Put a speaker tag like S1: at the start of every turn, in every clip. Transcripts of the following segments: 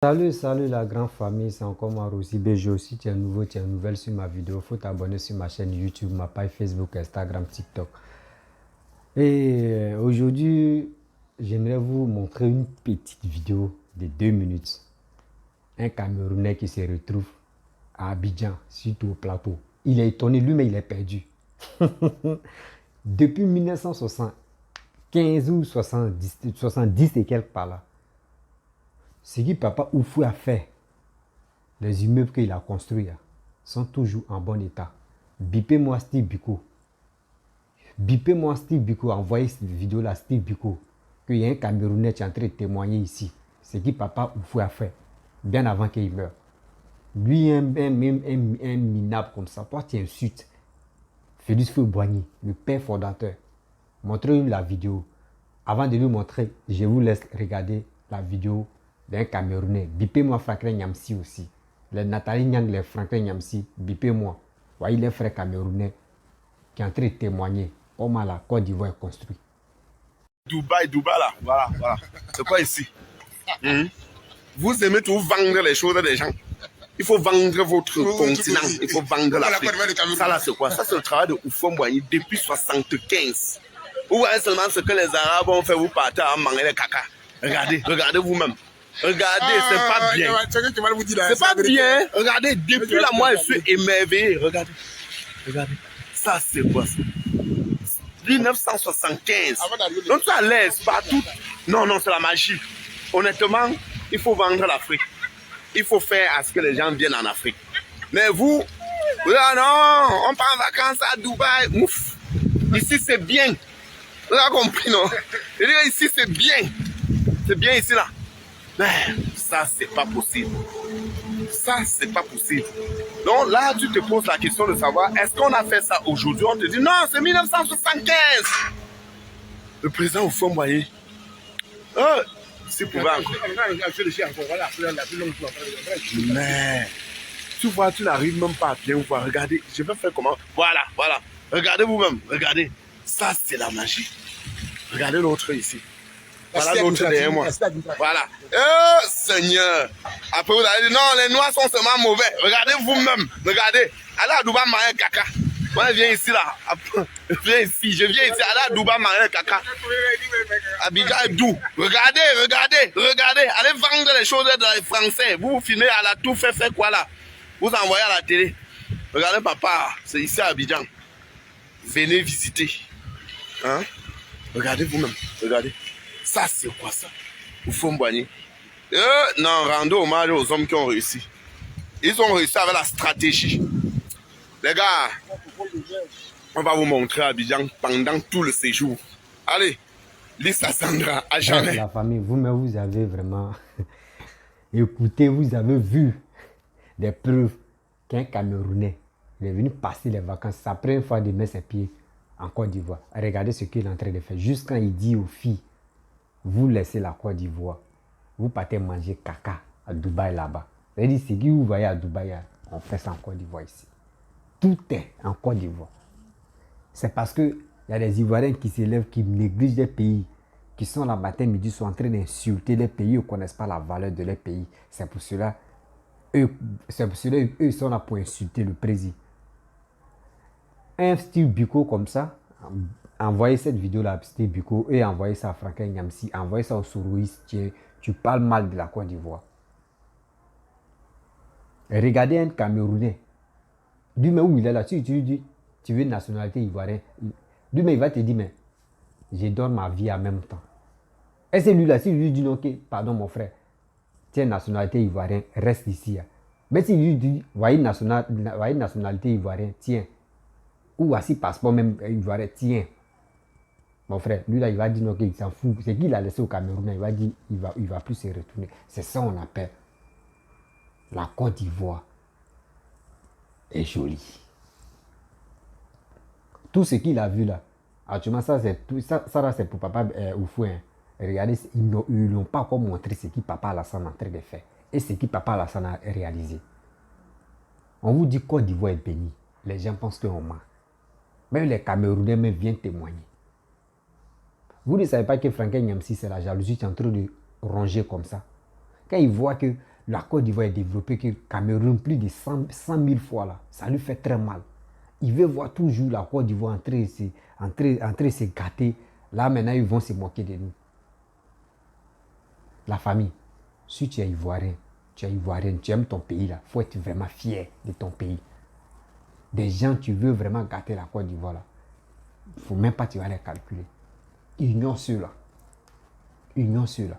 S1: Salut la grande famille, c'est encore moi Rosy BG. Si tu es nouveau, tu es nouvelle sur ma vidéo, faut t'abonner sur ma chaîne YouTube, ma page Facebook, Instagram, TikTok. Et aujourd'hui, j'aimerais vous montrer une petite vidéo de 2 minutes. Un Camerounais qui se retrouve à Abidjan, surtout au plateau. Il est étonné, lui, mais il est perdu. Depuis 1975 ou 70 et quelques par là, ce que Papa Oufou a fait, les immeubles qu'il a construits sont toujours en bon état. Bipez-moi Steve Biko. Bipez-moi Steve Biko. Envoyez cette vidéo-là à Steve Biko. Qu'il y a un Camerounais qui est en train de témoigner ici. Ce que Papa Oufou a fait, bien avant qu'il meure. Lui, un minable comme ça, pourquoi tu insultes Félix Houphouët-Boigny, le père fondateur. Montrez-lui la vidéo. Avant de lui montrer, je vous laisse regarder la vidéo d'un Camerounais. Bipez-moi Franklin Nyamsi aussi. Les Nathalie Nyang, les Franklin Nyamsi, bipez-moi. Voyez les frères camerounais qui sont en train de témoigner comment la Côte d'Ivoire est construite.
S2: Dubaï là, voilà. C'est quoi ici? Vous aimez tout vendre les choses des gens. Il faut vendre votre continent, il faut vendre l'Afrique. Ça là c'est quoi? Ça c'est le travail de Houphouët-Boigny depuis 75. Vous voyez seulement ce que les Arabes ont fait, vous partez à manger les caca. Regardez vous-même. Regardez, c'est pas bien. C'est pas bien. Regardez, depuis là, moi, je suis émerveillé. Regardez. Ça, c'est quoi ça? 1975. Donc, tu es à l'aise partout. Non, c'est la magie. Honnêtement, il faut vendre l'Afrique. Il faut faire à ce que les gens viennent en Afrique. Mais vous, là, non, on part en vacances à Dubaï. Ouf. Ici, c'est bien. Vous avez compris, non? Je dis, ici, c'est bien. C'est bien ici, là. Mais ça, c'est pas possible. Ça, c'est pas possible. Donc là, tu te poses la question de savoir, est-ce qu'on a fait ça aujourd'hui? On te dit, non, c'est 1975. Le président Houphouët-Boigny. C'est pour mais tu vois, tu n'arrives même pas à bien voir. Regardez, je vais faire comment? Voilà. Regardez vous-même, regardez. Ça, c'est la magie. Regardez l'autre ici. Voilà l'autre derrière moi. Voilà. Seigneur. Après, vous allez dire, non, les Noirs sont seulement mauvais. Regardez vous-même. Regardez. Allez à Dubaï manger caca. Moi, je viens ici, là. Je viens ici. Allez à Dubaï manger caca. Abidjan est doux. Regardez. Allez vendre les choses dans les Français. Vous filmez à la tour, faites quoi là? Vous envoyez à la télé. Regardez, papa. C'est ici à Abidjan. Venez visiter. Hein? Regardez vous-même. Regardez. Ça, c'est quoi ça? Houphouët-Boigny. Non, rendez hommage aux hommes qui ont réussi. Ils ont réussi avec la stratégie. Les gars, on va vous montrer Abidjan pendant tout le séjour. Allez, Lisa Sandra, à jamais.
S1: La famille, vous-même, vous avez vraiment écouté, vous avez vu des preuves qu'un Camerounais est venu passer les vacances. C'est la première fois de mettre ses pieds en Côte d'Ivoire. Regardez ce qu'il est en train de faire. Juste quand il dit aux filles, vous laissez la Côte d'Ivoire, vous partez manger caca à Dubaï là-bas. C'est-à-dire, ce que vous voyez à Dubaï, on fait ça en Côte d'Ivoire ici. Tout est en Côte d'Ivoire. C'est parce qu'il y a des Ivoiriens qui s'élèvent, qui négligent des pays, qui sont là matin, midi, sont en train d'insulter les pays, ils ne connaissent pas la valeur de leur pays. C'est pour cela, eux, ils sont là pour insulter le président. Un Steve Biko comme ça, envoyez cette vidéo-là à Steve Biko et envoyez ça à Franklin Nyamsi, envoyez ça au Sourouis, tu parles mal de la Côte d'Ivoire. Regardez un Camerounais. Lui-même où il est là, tu lui dis, tu veux une nationalité ivoirienne. Lui-même il va te dire, mais je donne ma vie en même temps. Et c'est lui-là, si lui dit, ok, pardon mon frère, tiens, nationalité ivoirienne, reste ici. Mais si lui dit, voyez nationalité ivoirienne, tiens. Ou assis passeport même ivoirien, tiens. Mon frère, lui là, il va dire non, il s'en fout. C'est qu'il a laissé au Cameroun, il va dire, il va plus se retourner. C'est ça qu'on appelle la Côte d'Ivoire est jolie. Tout ce qu'il a vu là, actuellement, ça là, c'est pour papa Oufou. Regardez, ils n'ont pas encore montré ce que papa Alassane est en train de faire. Et ce que papa Alassane a réalisé. On vous dit Côte d'Ivoire est bénie. Les gens pensent qu'on ment. Même les Camerounais même viennent témoigner. Vous ne savez pas que Franklin Nyamsi, c'est la jalousie qui est en train de ronger comme ça. Quand il voit que la Côte d'Ivoire est développée, que le Cameroun plus de 100 000 fois là, ça lui fait très mal. Il veut voir toujours la Côte d'Ivoire en train de se gâter. Là maintenant, ils vont se moquer de nous. La famille, si tu es ivoirien, tu aimes ton pays là, il faut être vraiment fier de ton pays. Des gens, tu veux vraiment gâter la Côte d'Ivoire là, il ne faut même pas tu vas les calculer. Ignore ceux-là. Ignore ceux-là.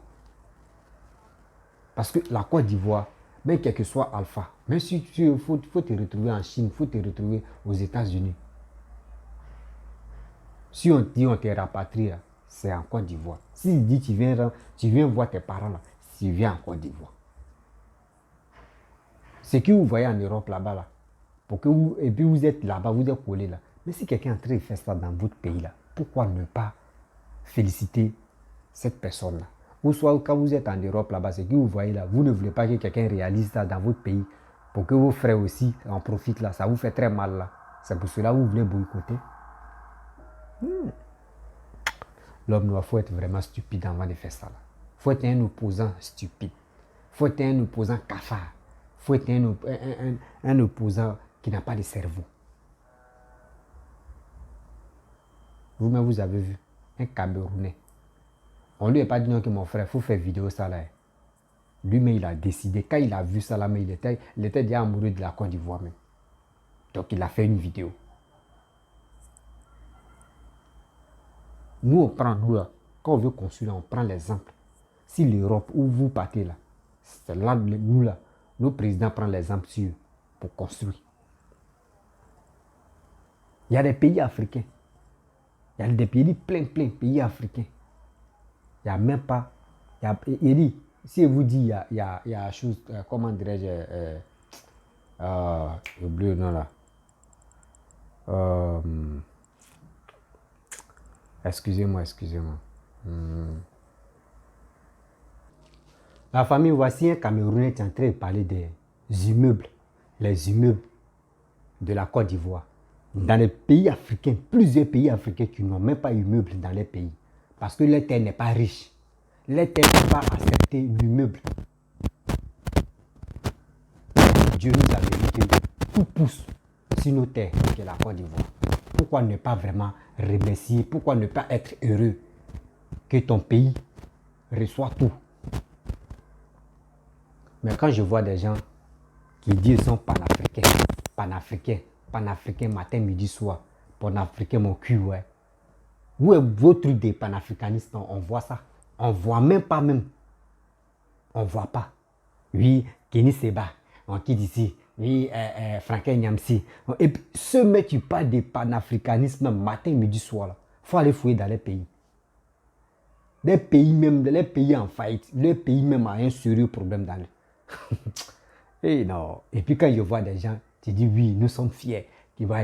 S1: Parce que la Côte d'Ivoire, même quel que soit Alpha, même si il faut te retrouver en Chine, il faut te retrouver aux États-Unis. Si on dit on te rapatrie, c'est en Côte d'Ivoire. Si il dit tu viens voir tes parents, là, tu viens en Côte d'Ivoire. Ce que vous voyez en Europe là-bas, là, et puis vous êtes là-bas, vous êtes collés là. Mais si quelqu'un est en train de faire ça dans votre pays là, pourquoi ne pas féliciter cette personne-là? Ou soit quand vous êtes en Europe là-bas, ce que vous voyez là, vous ne voulez pas que quelqu'un réalise ça dans votre pays pour que vos frères aussi en profitent là. Ça vous fait très mal là. C'est pour cela que vous voulez boycotter. L'homme noir, il faut être vraiment stupide avant de faire ça là. Il faut être un opposant stupide. Il faut être un opposant cafard. Il faut être un opposant qui n'a pas de cerveau. Vous-même, vous avez vu un Camerounais. On ne lui a pas dit non que mon frère, il faut faire vidéo ça là. Lui-même, il a décidé. Quand il a vu ça là, mais il était déjà amoureux de la Côte d'Ivoire même. Donc, il a fait une vidéo. Nous, on prend, nous là, quand on veut construire, on prend l'exemple. Si l'Europe, où vous partez là, c'est là, nous là, nos présidents prennent l'exemple sur eux pour construire. Il y a des pays africains. Il y a des pays plein pays africains. Il n'y a même pas. Il dit, si vous dit, il y a chose, comment dirais-je, j'ai oublié le nom là. Excusez-moi. La famille, voici un Camerounais qui est en train de parler des immeubles, les immeubles de la Côte d'Ivoire. Dans les pays africains, plusieurs pays africains qui n'ont même pas d'immeubles dans les pays. Parce que leur terre n'est pas riche. Leur terre n'est pas accepter l'immeuble. Dieu nous a dit que tout pousse sur nos terres, que la Côte d'Ivoire. Pourquoi ne pas vraiment remercier? Pourquoi ne pas être heureux que ton pays reçoit tout? Mais quand je vois des gens qui disent qu'ils sont panafricains matin, midi, soir, panafricain mon cul, ouais. Où est votre truc des panafricanistes? On voit ça. On voit même pas même. On voit pas. Oui, Kenny Seba, on quitte ici. Oui, Franklin Nyamsi. Et puis, ceux mecs qui parlent de panafricanisme matin, midi, soir, il faut aller fouiller dans les pays. Les pays même, les pays en faillite, les pays même ont un sérieux problème dans le... Et non. Et puis quand je vois des gens, tu dis oui, nous sommes fiers.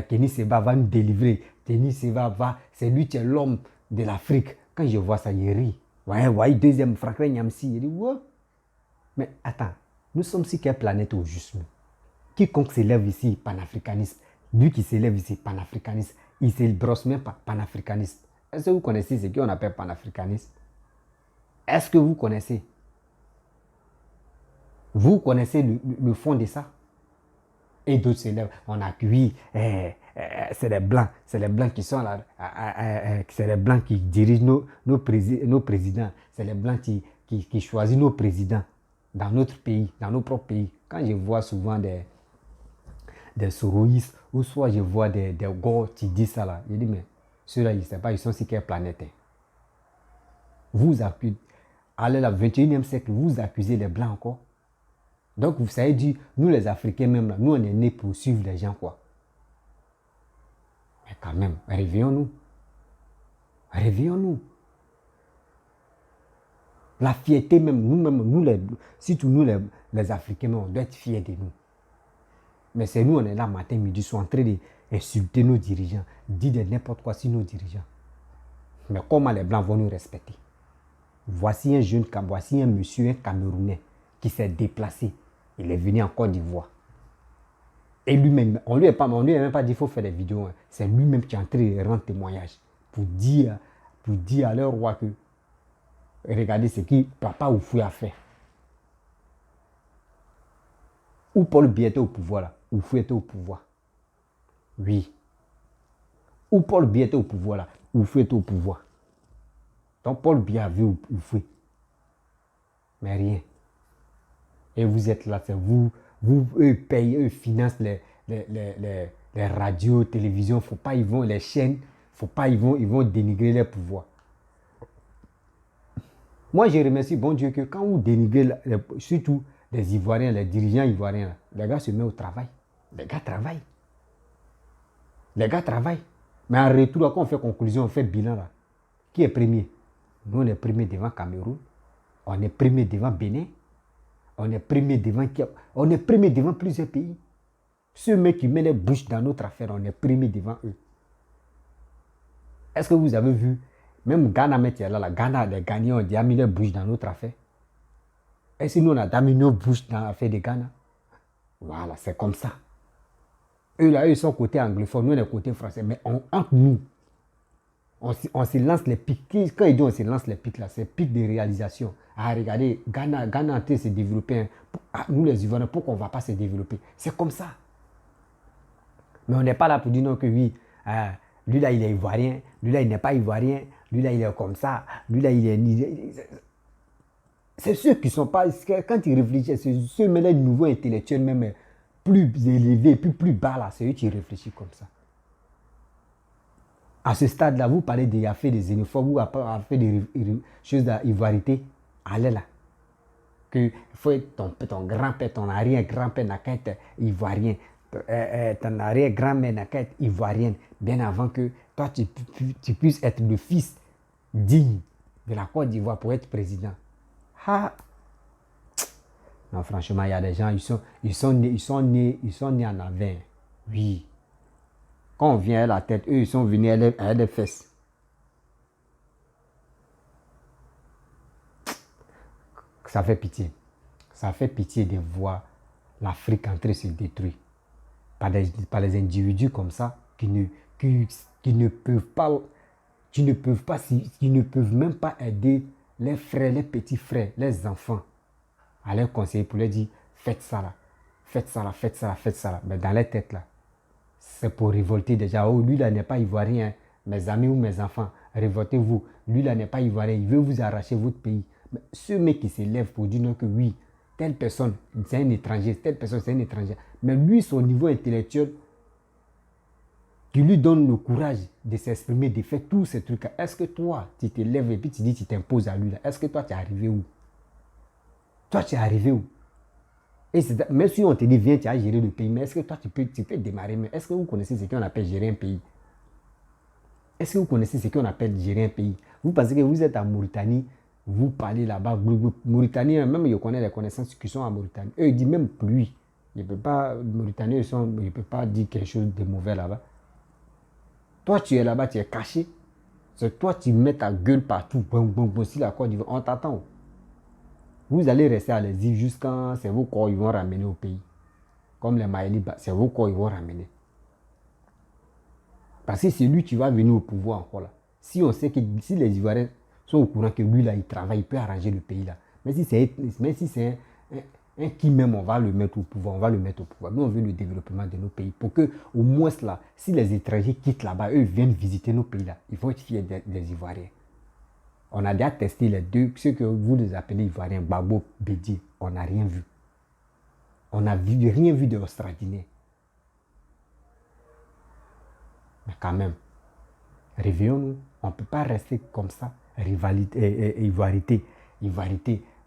S1: Kenny Seba va nous délivrer. Kenny Seba va, c'est lui qui est l'homme de l'Afrique. Quand je vois ça, je ris. Ouais, deuxième Franklin Nyamsi. Je dis, ouais. Mais attends, nous sommes sur quelle planète au juste nous? Quiconque s'élève ici, panafricaniste. Lui qui s'élève ici, panafricaniste. Il ne se brosse même pas, panafricaniste. Est-ce que vous connaissez ce qu'on appelle panafricaniste? Est-ce que vous connaissez? Vous connaissez le fond de ça? Et d'autres s'élèvent. On a oui, c'est les blancs qui sont là. C'est les blancs qui dirigent nos présidents. C'est les blancs qui choisissent nos présidents dans notre pays, dans nos propres pays. Quand je vois souvent des soroïstes, ou soit je vois des gars qui disent ça là, je dis, mais ceux-là, ils ne savent pas, ils sont sur quelle planète. Vous accusez, allez, le 21e siècle, vous accusez les blancs encore. Donc, vous savez dire, nous les Africains même, là, nous on est nés pour suivre les gens, quoi. Mais quand même, réveillons-nous. Réveillons-nous. La fierté même, surtout nous les Africains, on doit être fiers de nous. Mais c'est nous, on est là matin, midi, soir, en train d'insulter nos dirigeants, dire de n'importe quoi sur nos dirigeants. Mais comment les Blancs vont nous respecter? Voici un monsieur, un Camerounais, qui s'est déplacé. Il est venu en Côte d'Ivoire. Et lui-même, on lui a même pas dit qu'il faut faire des vidéos. Hein. C'est lui-même qui est en train de rendre témoignage pour dire à leur roi que regardez ce que Papa Oufoué a fait. Où Paul Biya était au pouvoir là, Oufou était au pouvoir. Oui. Où Paul Biya était au pouvoir là, Oufou était au pouvoir. Donc Paul Biya a vu Oufou. Mais rien. Et vous êtes là, c'est vous, eux payent, eux financent les radios, télévisions, faut pas, ils vont, les chaînes, faut pas, ils vont dénigrer les pouvoirs. Moi, je remercie bon Dieu que quand vous dénigrez, surtout les Ivoiriens, les dirigeants ivoiriens, les gars se mettent au travail. Les gars travaillent. Les gars travaillent. Mais en retour, quand on fait conclusion, on fait bilan là. Qui est premier? Nous, on est premier devant Cameroun. On est premier devant Bénin. On est premier devant plusieurs pays. Ceux mecs qui mettent les bouches dans notre affaire, on est premier devant eux. Est-ce que vous avez vu, même Ghana, là, Ghana, les Ghanéens ont déjà mis les bouches dans notre affaire. Est-ce que nous, on a déjà mis nos bouches dans l'affaire de Ghana? Voilà, c'est comme ça. Eux, là, ils sont côté anglophone, nous, on est côté français. Mais entre nous, on se lance les pics. Quand ils disent on se lance les pics, là, c'est pics de réalisation. Ah, regardez, Ghana en train de se développer. Nous, les Ivoiriens, pourquoi on ne va pas se développer? C'est comme ça. Mais on n'est pas là pour dire non que oui, lui là il est ivoirien, lui là il n'est pas ivoirien, lui là il est comme ça, lui là il est... C'est ceux qui ne sont pas... Quand ils réfléchissent, c'est ceux mais les nouveaux intellectuels même plus élevés, plus bas là, c'est eux qui réfléchissent comme ça. À ce stade-là, vous parlez de fait des xénophobes, vous avez fait des choses d'ivoirité, allez là. Que faut être ton grand-père, ton arrière-grand-père n'a qu'à être ivoirien. Ton arrière-grand-mère n'a qu'à être ivoirienne, bien avant que toi tu puisses être le fils digne de la Côte d'Ivoire pour être président. Ah. Non, franchement, il y a des gens, ils sont nés en avant. Oui. Quand on vient à la tête, eux, ils sont venus à les fesses. Ça fait pitié. Ça fait pitié de voir l'Afrique en train de se détruire par les individus comme ça qui ne peuvent même pas aider les frères, les petits frères, les enfants à leur conseiller pour leur dire faites ça là, faites ça là, faites ça là, faites ça là. Mais dans les têtes là, c'est pour révolter déjà. Oh, lui là n'est pas ivoirien, mes amis ou mes enfants, révoltez-vous. Lui là n'est pas ivoirien, il veut vous arracher votre pays. Mais ceux mecs qui s'élèvent pour dire non que oui, telle personne c'est un étranger, telle personne c'est un étranger. Mais lui, son niveau intellectuel, qui lui donne le courage de s'exprimer, de faire tous ces trucs-là. Est-ce que toi, tu te lèves et puis tu dis tu t'imposes à lui là? Est-ce que toi, tu es arrivé où? Toi, tu es arrivé où? Et même si on te dit viens, tu as géré le pays, mais est-ce que toi, tu peux démarrer? Mais est-ce que vous connaissez ce qu'on appelle gérer un pays? Est-ce que vous connaissez ce qu'on appelle gérer un pays? Vous pensez que vous êtes en Mauritanie, vous parlez là-bas, Mauritanie, même je connais les connaissances qui sont en Mauritanie. Eux, ils disent même pluie. Il ne peut pas, Mauritanie, il ne peut pas dire quelque chose de mauvais là-bas. Toi, tu es là-bas, tu es caché. C'est toi, tu mets ta gueule partout. Bon, si la Côte d'Ivoire, on t'attend. Vous allez rester à l'exil jusqu'à c'est vos corps ils vont ramener au pays. Comme les Maëli, c'est vos corps ils vont ramener. Parce que c'est lui qui va venir au pouvoir encore là. Si on sait que si les Ivoiriens sont au courant que lui là, il travaille, il peut arranger le pays là. Mais si c'est un qui même, on va le mettre au pouvoir, Nous, on veut le développement de nos pays. Pour que, au moins là, si les étrangers quittent là-bas, eux viennent visiter nos pays là, ils vont être fiers des Ivoiriens. On a déjà testé les deux, ceux que vous les appelez Ivoiriens, Gbagbo, Bédié, on n'a rien vu. On n'a rien vu d'extraordinaire. Mais quand même, réveillons-nous, on ne peut pas rester comme ça, ivoirité.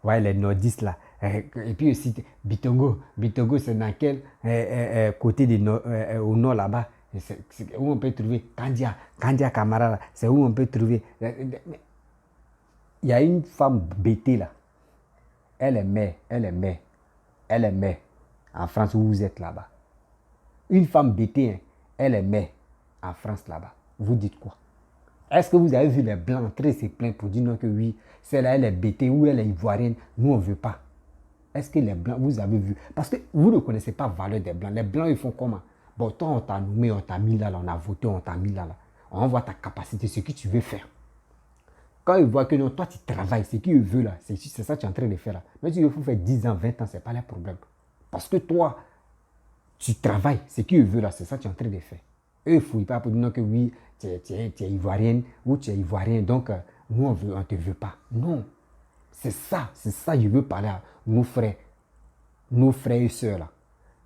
S1: Ouais, les nordistes là. Et puis aussi, Bitongo, c'est dans quel côté au nord là-bas, où on peut trouver Kandia Camara, c'est où on peut trouver... Il y a une femme bêtée là. Elle est mère. En France où vous êtes là-bas. Une femme bêtée, hein, elle est mère. En France là-bas. Vous dites quoi? Est-ce que vous avez vu les Blancs entrer se plaindre pour dire non que oui, celle-là elle est bêtée ou elle est ivoirienne? Nous on ne veut pas. Est-ce que les Blancs, vous avez vu? Parce que vous ne connaissez pas la valeur des Blancs. Les Blancs ils font comment? Bon, toi on t'a nommé, on t'a mis là, on a voté, on t'a mis là. On voit ta capacité, ce que tu veux faire. Quand ils voient que non, toi tu travailles, ce qu'ils veulent là, c'est ça que tu es en train de faire là. Mais si il faut faire 10 ans, 20 ans, ce n'est pas le problème. Parce que toi, tu travailles. Ce qu'ils veulent là, c'est ça que tu es en train de faire. Eux, ils ne fouillent pas pour dire que oui, tu es ivoirienne ou tu es ivoirien. Donc, nous, on ne te veut pas. Non. C'est ça, je veux parler à nos frères et sœurs là.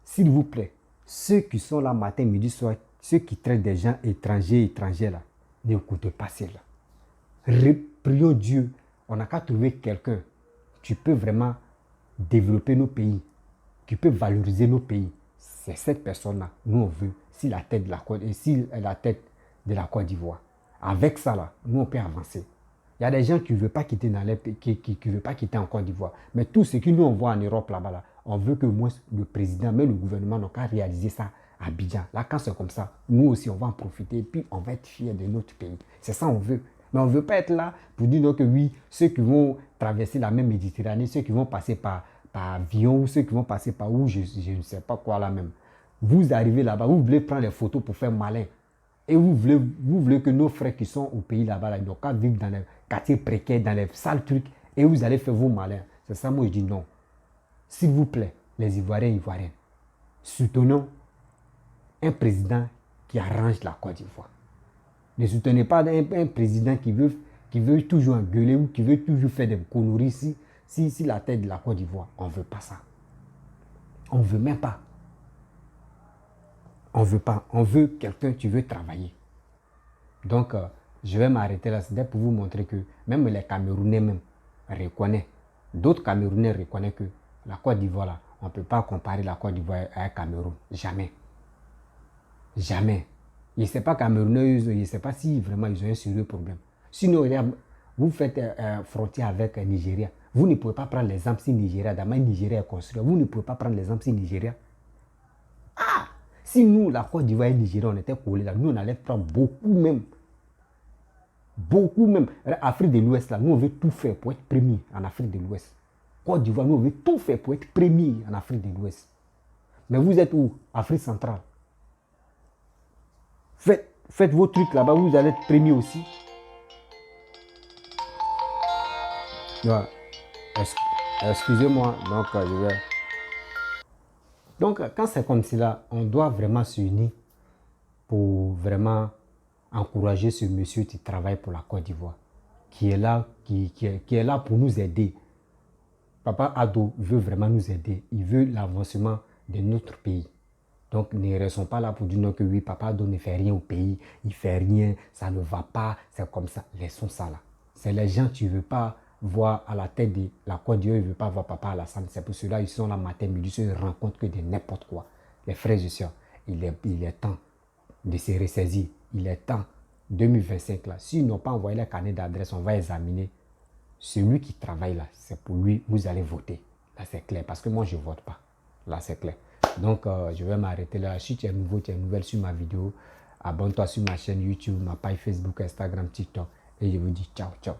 S1: S'il vous plaît, ceux qui sont là matin, midi, soir, ceux qui traitent des gens étrangers là, n'écoutez pas cela. Prions Dieu, on n'a qu'à trouver quelqu'un qui peut vraiment développer nos pays, qui peut valoriser nos pays. C'est cette personne-là, nous on veut, si la tête de la Côte d'Ivoire. Avec ça là, nous on peut avancer. Il y a des gens qui ne veulent pas quitter dans les pays, qui veulent pas quitter en Côte d'Ivoire. Mais tout ce que nous on voit en Europe là-bas, là, on veut que moi, le président, mais le gouvernement n'a qu'à réaliser ça à Abidjan. Là, quand c'est comme ça, nous aussi on va en profiter et puis on va être fiers de notre pays. C'est ça on veut. Mais on ne veut pas être là pour dire donc que oui, ceux qui vont traverser la même Méditerranée, ceux qui vont passer par avion ou ceux qui vont passer par où, je ne sais pas quoi là même. Vous arrivez là-bas, vous voulez prendre des photos pour faire malin. Et vous voulez que nos frères qui sont au pays là-bas, là, ils n'ont qu'à vivre dans les quartiers précaires, dans les sales trucs, et vous allez faire vos malins. C'est ça, moi je dis non. S'il vous plaît, les Ivoiriens et Ivoiriennes, soutenons un président qui arrange la Côte d'Ivoire. Ne soutenez pas un président qui veut toujours engueuler ou qui veut toujours faire des conneries si la tête de la Côte d'Ivoire. On ne veut pas ça. On ne veut même pas. On ne veut pas. On veut quelqu'un qui veut travailler. Donc, je vais m'arrêter là. C'était pour vous montrer que même les Camerounais même reconnaissent. D'autres Camerounais reconnaissent que la Côte d'Ivoire, là, on ne peut pas comparer la Côte d'Ivoire à un Cameroun. Jamais. Jamais. Je ne sais pas Camerounais, je ne sais pas si vraiment ils ont un sérieux problème. Sinon, vous faites frontière avec Nigeria. Vous ne pouvez pas prendre l'exemple si Nigeria, d'abord Nigeria est construit. Vous ne pouvez pas prendre l'exemple si Nigeria. Ah! Si nous, la Côte d'Ivoire et Nigeria, on était collés là, nous, on allait prendre beaucoup même. Beaucoup même. Afrique de l'Ouest, là, nous, on veut tout faire pour être premier en Afrique de l'Ouest. Côte d'Ivoire, nous, on veut tout faire pour être premier en Afrique de l'Ouest. Mais vous êtes où? Afrique centrale. Faites vos trucs là-bas, vous allez être premier aussi. Ouais. Excusez-moi, donc je vais... Donc, quand c'est comme cela, on doit vraiment s'unir pour vraiment encourager ce monsieur qui travaille pour la Côte d'Ivoire, qui est là, qui est là pour nous aider. Papa Ado veut vraiment nous aider. Il veut l'avancement de notre pays. Donc, ne restons pas là pour dire que oui, Papa Ado ne fait rien au pays, il ne fait rien, ça ne va pas, c'est comme ça. Laissons ça là. C'est les gens qui ne veulent pas voir à la tête de la Côte d'Ivoire, ils ne veulent pas voir Papa Alassane. C'est pour cela qu'ils sont là matin, midi, ils ne se rendent compte que de n'importe quoi. Les frères et sœurs, il est temps de se ressaisir. Il est temps, 2025 là, s'ils n'ont pas envoyé les carnet d'adresse, on va examiner. Celui qui travaille là, c'est pour lui, vous allez voter. Là, c'est clair, parce que moi, je ne vote pas. Là, c'est clair. Donc, je vais m'arrêter là. Si tu es nouveau, tu es nouvelle sur ma vidéo, abonne-toi sur ma chaîne YouTube, ma page Facebook, Instagram, TikTok. Et je vous dis ciao, ciao.